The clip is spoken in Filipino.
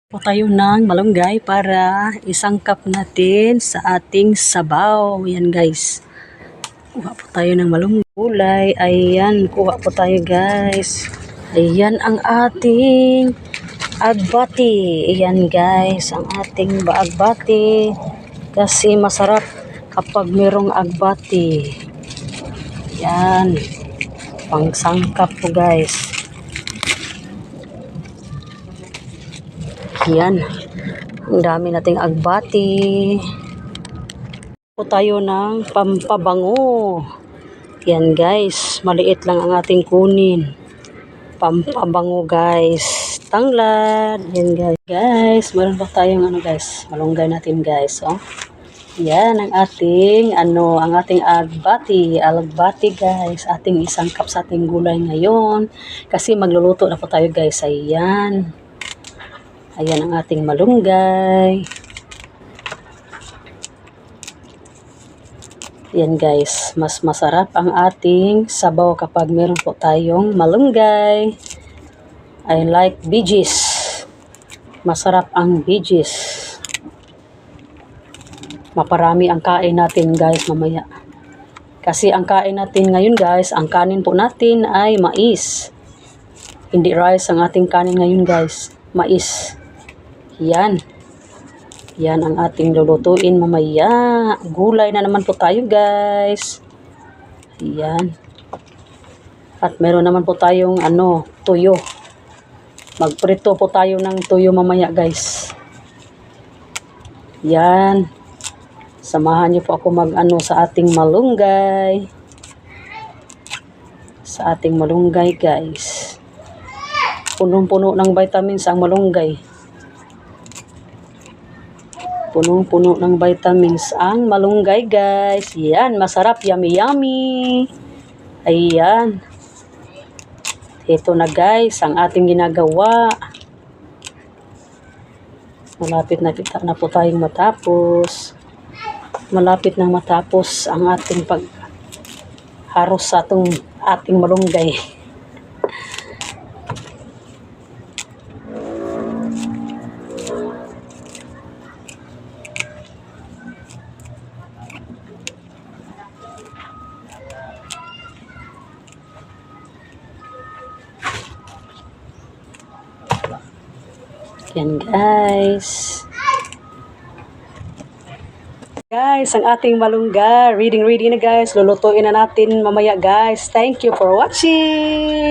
Po tayo ng malunggay para isangkap natin sa ating sabaw. Yan guys. Kuha po tayo ng malunggay. Ayan, kuha po tayo guys. Ayan ang ating agbati. Ayan guys, ang ating baagbati. Kasi masarap kapag merong agbati. Yan. Pangsangkap po guys. Yan. Ang dami nating agbati. Po tayo ng pampabango. Yan guys. Maliit lang ang ating kunin. Pampabango guys. Tanglad. Yan guys. Guys, meron pa tayong guys. Malunggay natin guys. Oh. Yan ang ating ang ating agbati. Agbati guys. Ating isangkap sa ating gulay ngayon. Kasi magluluto na po tayo guys. Ayan. Ayan ang ating malunggay. Ayan guys, mas masarap ang ating sabaw kapag meron po tayong malunggay. I like veggies. Masarap ang veggies. Maparami ang kain natin guys mamaya. Kasi ang kain natin ngayon guys, ang kanin po natin ay mais. Hindi rice ang ating kanin ngayon guys, mais. Yan. Yan ang ating lulutuin mamaya. Gulay na naman po tayo guys. Yan. At meron naman po tayong tuyo. Magprito po tayo ng tuyo mamaya guys. Yan. Samahan niyo po ako sa ating malunggay. Sa ating malunggay guys. Punong-puno ng vitamins ang malunggay. Punong-puno ng vitamins ang malunggay guys. Yan, masarap, yummy yummy. Ayan. Ito na guys, ang ating ginagawa. Malapit na po tayong matapos. Malapit na matapos ang ating pagharos sa ating malunggay. Yan guys. Guys, ang ating malunggay. Ready na guys. Lulutuin na natin mamaya guys. Thank you for watching.